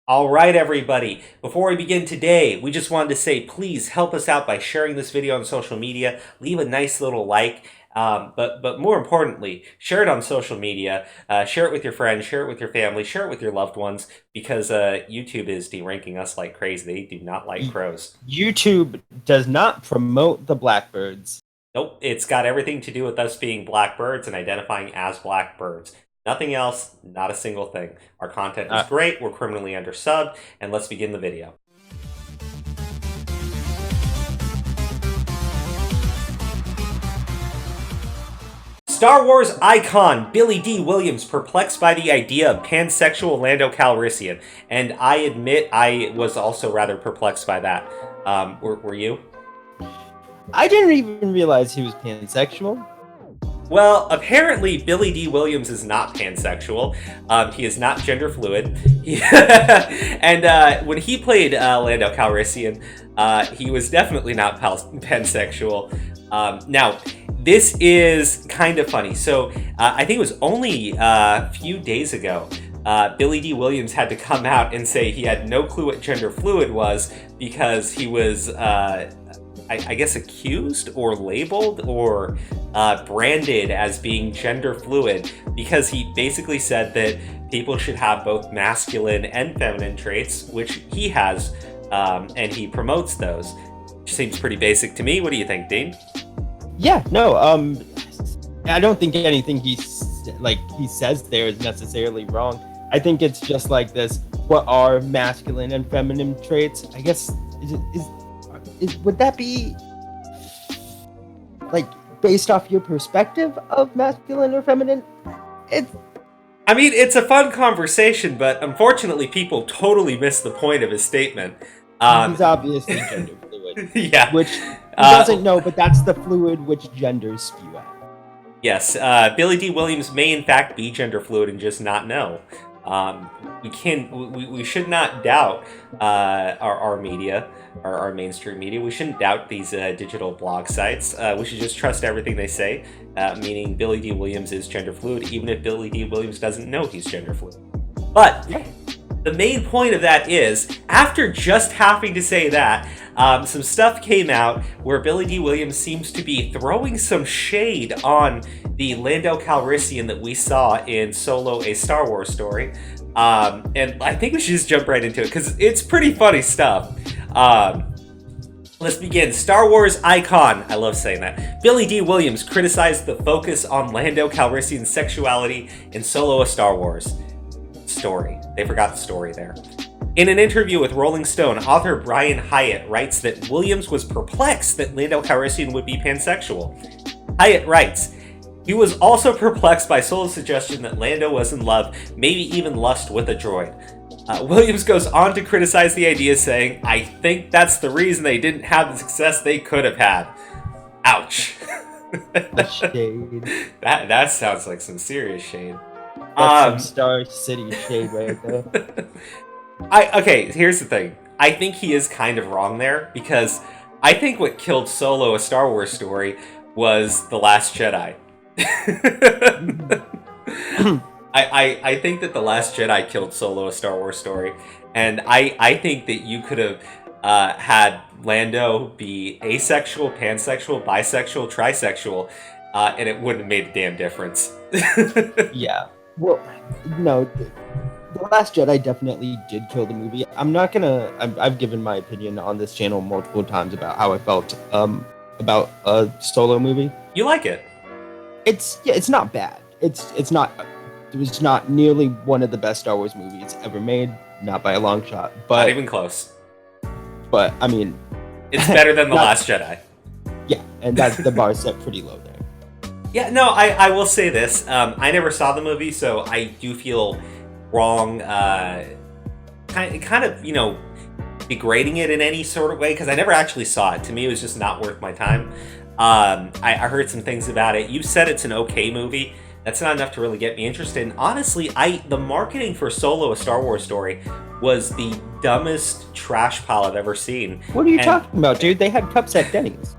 All right, everybody. Before we begin today, we just wanted to say, please help us out by sharing this video on social media. Leave a nice little like, but more importantly, share it on social media. Share it with your friends, share it with your family, share it with your loved ones, because YouTube is deranking us like crazy. They do not like crows. YouTube does not promote the blackbirds. Nope, it's got everything to do with us being blackbirds and identifying as blackbirds. Nothing else, not a single thing. Our content is great, we're criminally undersubbed, and let's begin the video. Star Wars icon Billy D. Williams perplexed by the idea of pansexual Lando Calrissian. And I admit I was also rather perplexed by that. Were you? I didn't even realize he was pansexual. Well, apparently Billy D. Williams is not pansexual. He is not gender fluid. And when he played Lando Calrissian, he was definitely not pansexual. Now, this is kind of funny. So I think it was only a few days ago, Billy D. Williams had to come out and say he had no clue what gender fluid was because he was... I guess accused or labeled or branded as being gender fluid because he basically said that people should have both masculine and feminine traits, which he has, and he promotes those. Which seems pretty basic to me. What do you think, Dean? Yeah, no, I don't think anything he says there is necessarily wrong. I think it's just like this: what are masculine and feminine traits? I guess would that be like based off your perspective of masculine or feminine? I mean, it's a fun conversation, but unfortunately people totally miss the point of his statement. He's obviously gender fluid. Yeah. Which he doesn't know, but that's the fluid which genders spew out. Yes, Billy D. Williams may in fact be gender fluid and just not know. We should not doubt our media, our mainstream media. We shouldn't doubt these digital blog sites. We should just trust everything they say, meaning Billy D. Williams is gender fluid, even if Billy D. Williams doesn't know he's gender fluid. But the main point of that is, after just having to say that, some stuff came out where Billy D. Williams seems to be throwing some shade on the Lando Calrissian that we saw in Solo: A Star Wars Story. And I think we should just jump right into it, because it's pretty funny stuff. Let's begin. Star Wars icon, I love saying that, Billy D. Williams criticized the focus on Lando Calrissian's sexuality in Solo: A Star Wars Story. They forgot the story there. In an interview with Rolling Stone, author Brian Hyatt writes that Williams was perplexed that Lando Calrissian would be pansexual. Hyatt writes, he was also perplexed by Solo's suggestion that Lando was in love, maybe even lust with a droid. Williams goes on to criticize the idea, saying, I think that's the reason they didn't have the success they could have had. Ouch. Shade. That sounds like some serious shade. That's some Star City shade right there. Okay, here's the thing. I think he is kind of wrong there, because I think what killed Solo: A Star Wars Story was The Last Jedi. I think that The Last Jedi killed Solo: A Star Wars Story, and I think that you could have had Lando be asexual, pansexual, bisexual, trisexual, and it wouldn't have made a damn difference. Yeah. Well, no, The Last Jedi definitely did kill the movie. I've given my opinion on this channel multiple times about how I felt about a Solo movie. You like it? It's not bad. It was not nearly one of the best Star Wars movies ever made, not by a long shot. But not even close. But I mean, it's better than The Last Jedi. Yeah, and that's the bar set pretty low there. Yeah, no, I will say this. I never saw the movie, so I do feel wrong, kind of, degrading it in any sort of way, because I never actually saw it. To me, it was just not worth my time. I heard some things about it. You said it's an okay movie. That's not enough to really get me interested. And honestly, the marketing for Solo: A Star Wars Story was the dumbest trash pile I've ever seen. What are you talking about, dude? They had cups at Denny's.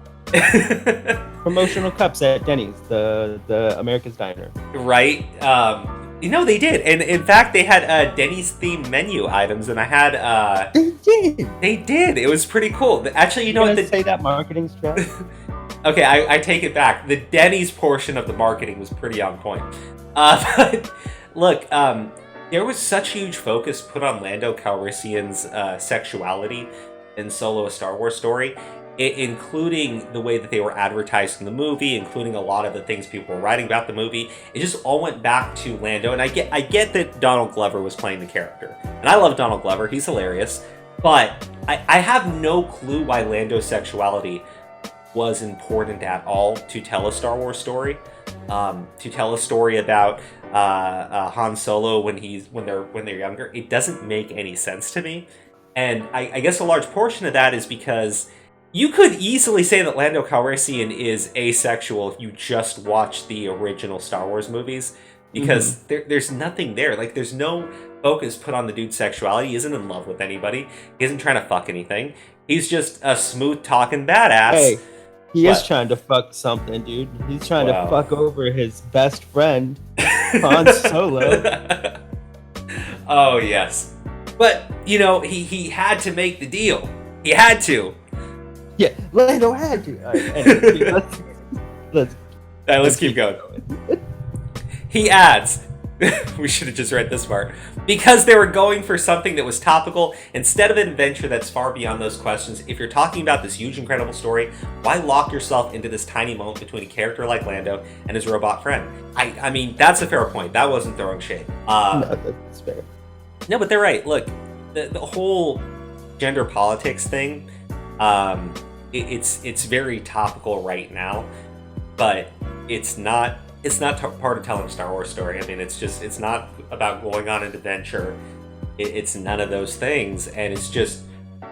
Promotional cups at Denny's, the America's Diner. Right. You know, they did. And in fact, they had Denny's themed menu items, and I had... They did. They did. It was pretty cool. Actually, you know what? Say that marketing strat? Okay, I take it back. The Denny's portion of the marketing was pretty on point. But look, there was such huge focus put on Lando Calrissian's sexuality in Solo: A Star Wars Story, including the way that they were advertised in the movie, including a lot of the things people were writing about the movie. It just all went back to Lando, and I get that Donald Glover was playing the character, and I love Donald Glover. He's hilarious, but I have no clue why Lando's sexuality was important at all to tell a Star Wars story, to tell a story about Han Solo when they're younger. It doesn't make any sense to me, and I guess a large portion of that is because you could easily say that Lando Calrissian is asexual if you just watch the original Star Wars movies, because there's nothing there. Like, there's no focus put on the dude's sexuality. He isn't in love with anybody. He isn't trying to fuck anything. He's just a smooth-talking badass. Hey. He is trying to fuck something, dude. He's trying to fuck over his best friend, Han Solo. Oh, yes. But, you know, he had to make the deal. He had to. Yeah, Lando had to. All right, let's keep going. He adds, we should have just read this part. Because they were going for something that was topical, instead of an adventure that's far beyond those questions, if you're talking about this huge, incredible story, why lock yourself into this tiny moment between a character like Lando and his robot friend? I mean, that's a fair point. That wasn't throwing shade. No, that's fair. No, but they're right. Look, the whole gender politics thing, it's very topical right now, but it's not part of telling a Star Wars story. I mean, it's not about going on an adventure. It's none of those things, and it's just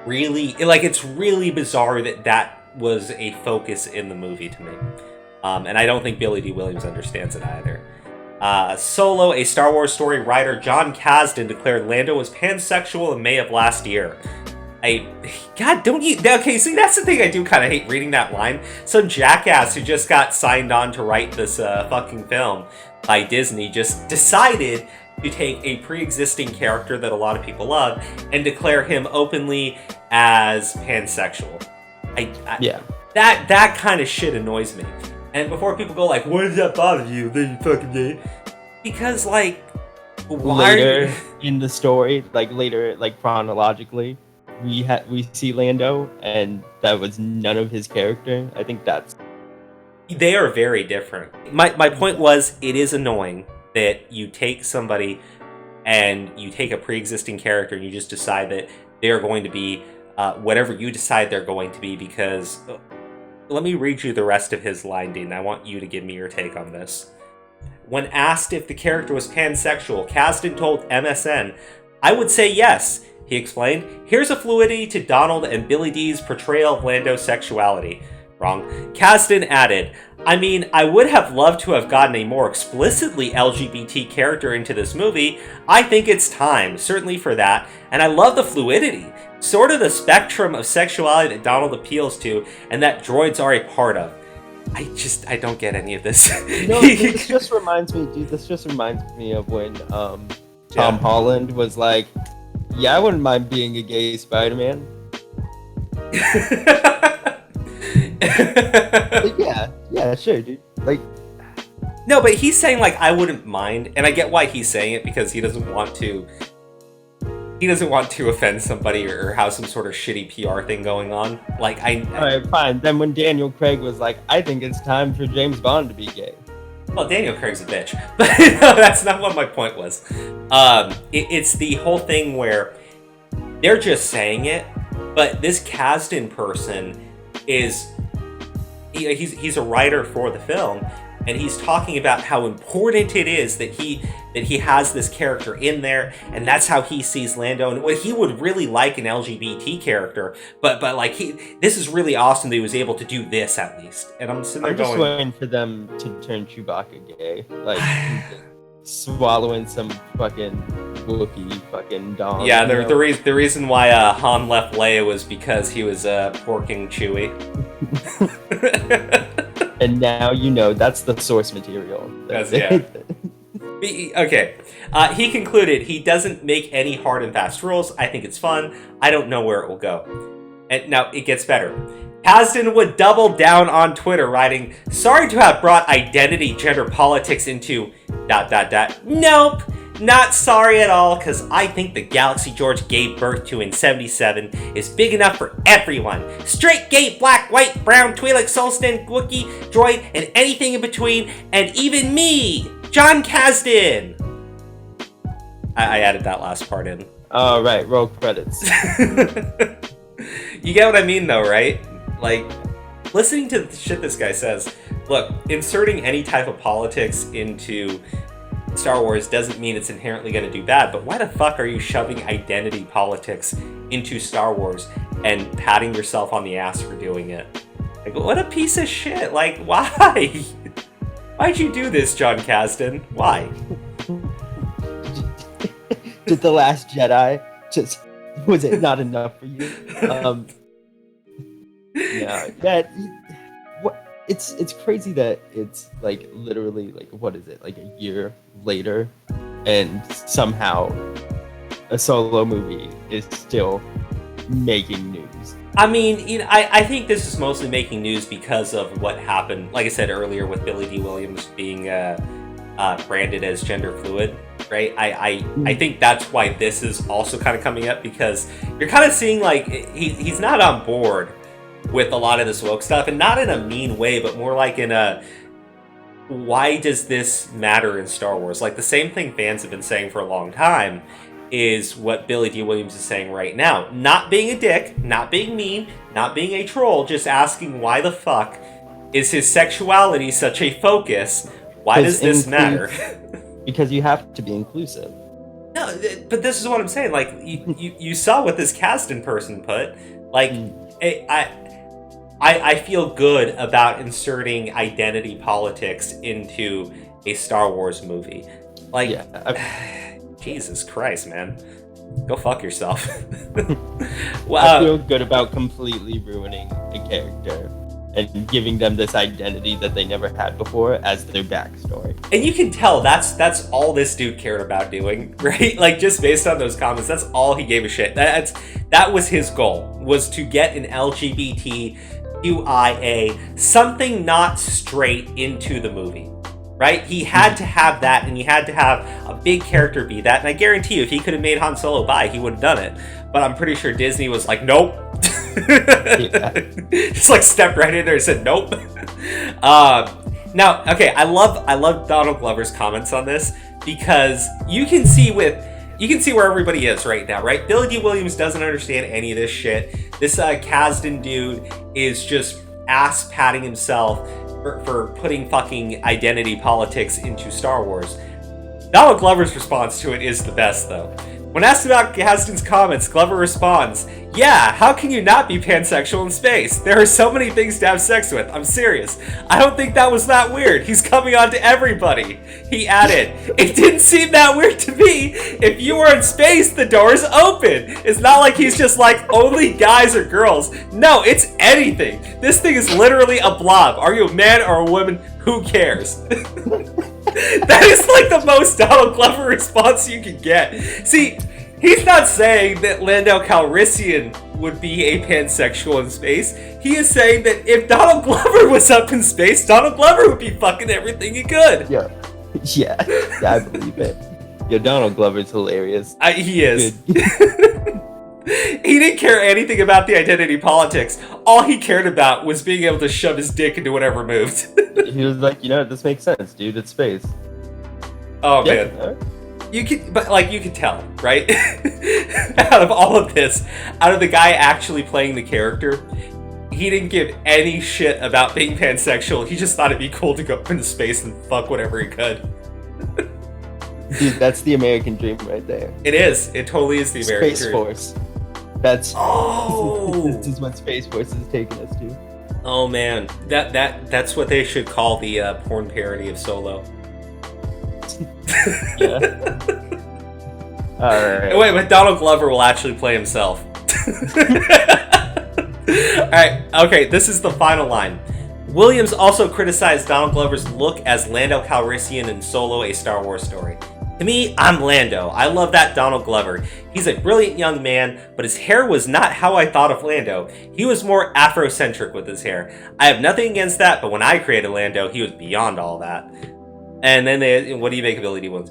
really, it's really bizarre that was a focus in the movie to me. And I don't think Billy D. Williams understands it either. Solo: A Star Wars Story writer John Kasdan declared Lando was pansexual in May of last year. God, don't you... Okay, see, that's the thing I do kind of hate reading that line. Some jackass who just got signed on to write this fucking film by Disney just decided to take a pre-existing character that a lot of people love and declare him openly as pansexual. Yeah. That kind of shit annoys me. And before people go like, why does that bother you? Then you fucking gay. Because, like, why... Later in the story, later chronologically, we see Lando, and that was none of his character. I think they are very different. My point was, it is annoying that you take somebody and you take a pre-existing character and you just decide that they're going to be whatever you decide they're going to be, because let me read you the rest of his line, Dean. I want you to give me your take on this. When asked if the character was pansexual, Kasdan told MSN, "I would say yes," he explained. "Here's a fluidity to Donald and Billy D's portrayal of Lando's sexuality." Wrong. Kasdan added, "I mean, I would have loved to have gotten a more explicitly LGBT character into this movie. I think it's time, certainly for that, and I love the fluidity, sort of the spectrum of sexuality that Donald appeals to, and that droids are a part of." I don't get any of this. This just reminds me of when Tom Holland was like, "Yeah, I wouldn't mind being a gay Spider-Man." yeah, sure, dude. No, but he's saying I wouldn't mind, and I get why he's saying it, because he doesn't want to offend somebody or have some sort of shitty PR thing going on. Alright, fine. Then when Daniel Craig was like, "I think it's time for James Bond to be gay." Well, Daniel Craig's a bitch, but no, that's not what my point was. It's the whole thing where they're just saying it, but this Kasdan person he's a writer for the film, and he's talking about how important it is that he has this character in there, and that's how he sees Lando, and what he would really like an LGBT character, but this is really awesome that he was able to do this at least. And I'm sitting there just waiting for them to turn Chewbacca gay, swallowing some fucking Wookiee fucking dong. Yeah, the reason why Han left Leia was because he was porking Chewie. And now that's the source material. Okay. He concluded he doesn't make any hard and fast rules. I think it's fun. I don't know where it will go. And now it gets better. Kasdan would double down on Twitter, writing, "Sorry to have brought identity gender politics into ... Nope, not sorry at all, because I think the galaxy George gave birth to in 77 is big enough for everyone. Straight, gay, black, white, brown, Twi'lek, Solstan, Wookiee, droid, and anything in between, and even me, John Kasdan." I added that last part in. Oh, right, roll credits. You get what I mean, though, right? Like, listening to the shit this guy says, look, inserting any type of politics into Star Wars doesn't mean it's inherently going to do bad, but why the fuck are you shoving identity politics into Star Wars and patting yourself on the ass for doing it? Like, what a piece of shit. Like, why? Why'd you do this, John Kasdan? Why? Did The Last Jedi just... Was it not enough for you? Yeah, that... It's crazy that it's like literally like what is it like a year later, and somehow a Solo movie is still making news. I mean, you know, I think this is mostly making news because of what happened, like I said earlier, with Billy D. Williams being branded as gender fluid, right? I think that's why this is also kind of coming up, because you're kind of seeing like he's not on board with a lot of this woke stuff, and not in a mean way, but more like in a, why does this matter in Star Wars? Like the same thing fans have been saying for a long time is what Billy D. Williams is saying right now. Not being a dick, not being mean, not being a troll, just asking why the fuck is his sexuality such a focus? Why does this matter? Because you have to be inclusive. No, but this is what I'm saying. Like, you saw what this Kasdan person put. Like, I feel good about inserting identity politics into a Star Wars movie. Like, yeah, Jesus Christ, man. Go fuck yourself. Well, I feel good about completely ruining a character and giving them this identity that they never had before as their backstory. And you can tell that's all this dude cared about doing, right? Like, just based on those comments, that's all he gave a shit. That was his goal, was to get an LGBTQIA, something not straight, into the movie, right? He had to have that, and he had to have a big character be that. And I guarantee you, if he could have made Han Solo bi, he would have done it. But I'm pretty sure Disney was like, nope. Just like stepped right in there and said nope. Now, okay, I love Donald Glover's comments on this, because you can see where everybody is right now, right? Billy D. Williams doesn't understand any of this shit. This Kasdan dude is just ass patting himself for putting fucking identity politics into Star Wars. Donald Glover's response to it is the best, though. When asked about Kasdan's comments, Glover responds, "Yeah, how can you not be pansexual in space? There are so many things to have sex with. I'm serious. I don't think that was that weird. He's coming on to everybody." He added, "It didn't seem that weird to me. If you were in space, the door's open. It's not like he's just like, only guys or girls. No, it's anything. This thing is literally a blob. Are you a man or a woman? Who cares?" That is like the most Donald Glover response you can get. See, he's not saying that Lando Calrissian would be a pansexual in space. He is saying that if Donald Glover was up in space, Donald Glover would be fucking everything he could. Yeah, I believe it. Yeah, Donald Glover's hilarious. He is. He didn't care anything about the identity politics. All he cared about was being able to shove his dick into whatever moved. He was like, this makes sense, dude. It's space. Oh, yeah, man. You could tell, right? Out of all of this, out of the guy actually playing the character, he didn't give any shit about being pansexual. He just thought it'd be cool to go up into space and fuck whatever he could. Dude, that's the American dream right there. It is. It totally is the American dream. Space Force. This is what Space Force is taking us to. Oh man, that's what they should call the porn parody of Solo. Yeah. All right. Wait, but Donald Glover will actually play himself. All right. Okay, this is the final line. Williams also criticized Donald Glover's look as Lando Calrissian in Solo: A Star Wars Story. To me, I'm Lando. I love that Donald Glover. He's a brilliant young man, but his hair was not how I thought of Lando. He was more Afrocentric with his hair. I have nothing against that, but when I created Lando, he was beyond all that. And then what do you make of Billy D. Williams?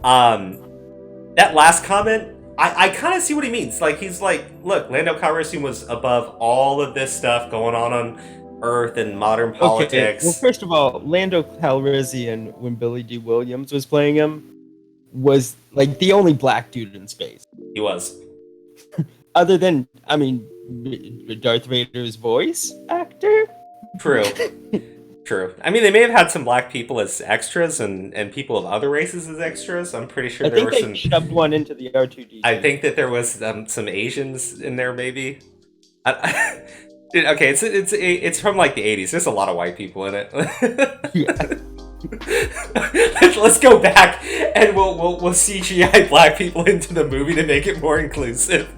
That last comment, I kind of see what he means. Like, he's like, look, Lando Calrissian was above all of this stuff going on Earth and modern politics. Okay. Well, first of all, Lando Calrissian, when Billy D. Williams was playing him, was like the only black dude in space. He was. Other than, I mean, Darth Vader's voice actor? True. True. I mean, they may have had some black people as extras and people of other races as extras. I'm pretty sure there were some. I think they shoved one into the R2D2. I think that there was some Asians in there, maybe. Okay, it's from like the 80s. There's a lot of white people in it. Yeah. Let's go back and we'll CGI black people into the movie to make it more inclusive.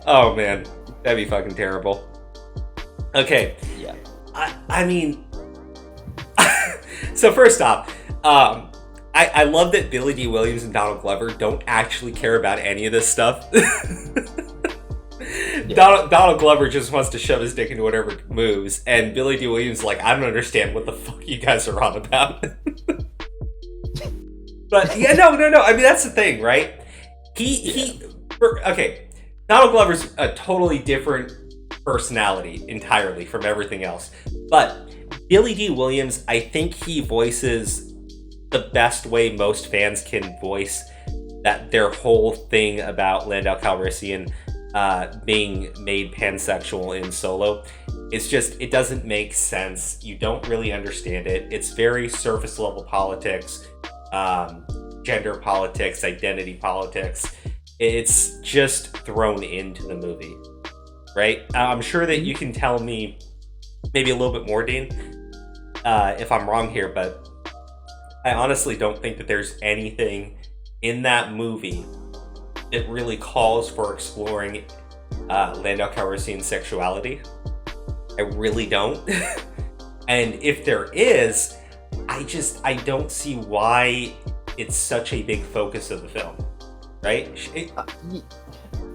Oh man, that'd be fucking terrible. Okay. Yeah. I mean, so first off, I love that Billy D. Williams and Donald Glover don't actually care about any of this stuff. Yeah. Donald Glover just wants to shove his dick into whatever moves, and Billy D. Williams is like, I don't understand what the fuck you guys are on about. But yeah, no. I mean, that's the thing, right? Okay, Donald Glover's a totally different personality entirely from everything else. But Billy D. Williams, I think he voices the best way most fans can voice that their whole thing about Lando Calrissian being made pansexual in Solo. It's just, it doesn't make sense. You don't really understand it. It's very surface level politics, gender politics, identity politics. It's just thrown into the movie, right? I'm sure that you can tell me maybe a little bit more, Dean, if I'm wrong here, but I honestly don't think that there's anything in that movie that really calls for exploring Lando Calrissian's sexuality. I really don't. And if there is, I don't see why it's such a big focus of the film, right?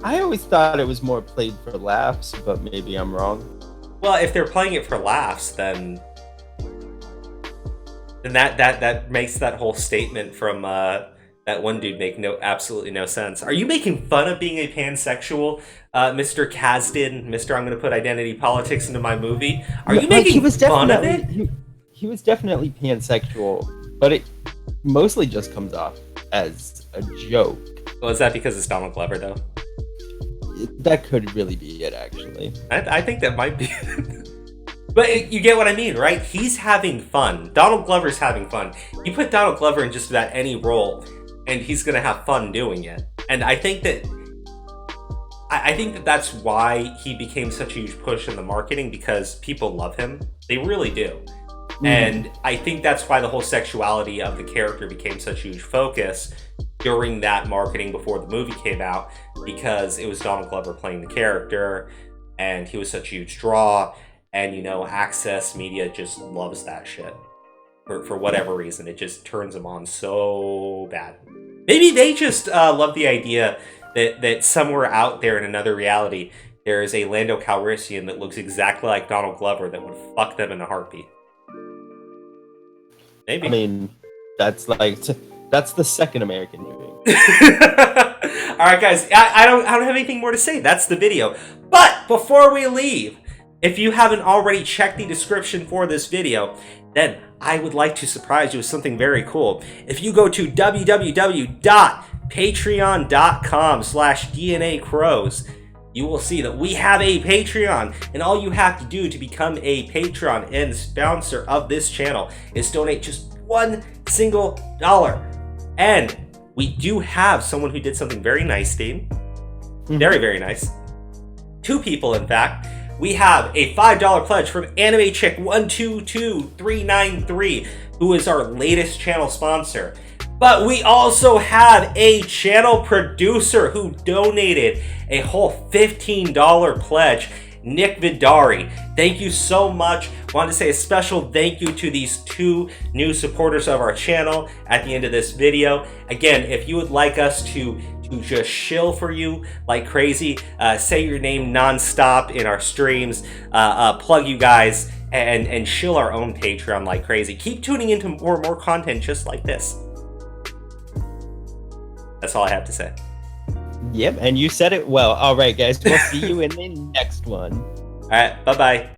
I always thought it was more played for laughs, but maybe I'm wrong. Well, if they're playing it for laughs, then that makes that whole statement from that one dude make absolutely no sense. Are you making fun of being a pansexual, Mr. Kasdan, Mr. I'm going to put identity politics into my movie? Are you making fun of it? He was definitely pansexual, but it mostly just comes off as a joke. Well, is that because it's Donald Glover, though? That could really be it, actually. I think that might be it. But you get what I mean, right? He's having fun. Donald Glover's having fun. You put Donald Glover in just about any role, and he's going to have fun doing it. And I think that that's why he became such a huge push in the marketing, because people love him. They really do. Mm. And I think that's why the whole sexuality of the character became such a huge focus during that marketing before the movie came out, because it was Donald Glover playing the character, and he was such a huge draw. And, Access Media just loves that shit. For whatever reason, it just turns them on so bad. Maybe they just love the idea that somewhere out there in another reality, there is a Lando Calrissian that looks exactly like Donald Glover that would fuck them in a heartbeat. Maybe. I mean, that's the second American dream. All right, guys, I don't have anything more to say. That's the video. But before we leave, if you haven't already checked the description for this video, then I would like to surprise you with something very cool. If you go to www.patreon.com/DNACrows, you will see that we have a Patreon, and all you have to do to become a patron and sponsor of this channel is donate just $1 single. And we do have someone who did something very nice, Dean. Very, very nice. 2 people, in fact. We have a $5 pledge from Anime Chick 122393, who is our latest channel sponsor. But we also have a channel producer who donated a whole $15 pledge. Nick Vidaurri. Thank you so much. Want to say a special thank you to these 2 new supporters of our channel at the end of this video. Again, if you would like us to just shill for you like crazy, say your name nonstop in our streams, plug you guys, and shill our own Patreon like crazy. Keep tuning into more content just like this. That's all I have to say. Yep, and you said it well. All right, guys, we'll see you in the next one. All right, bye-bye.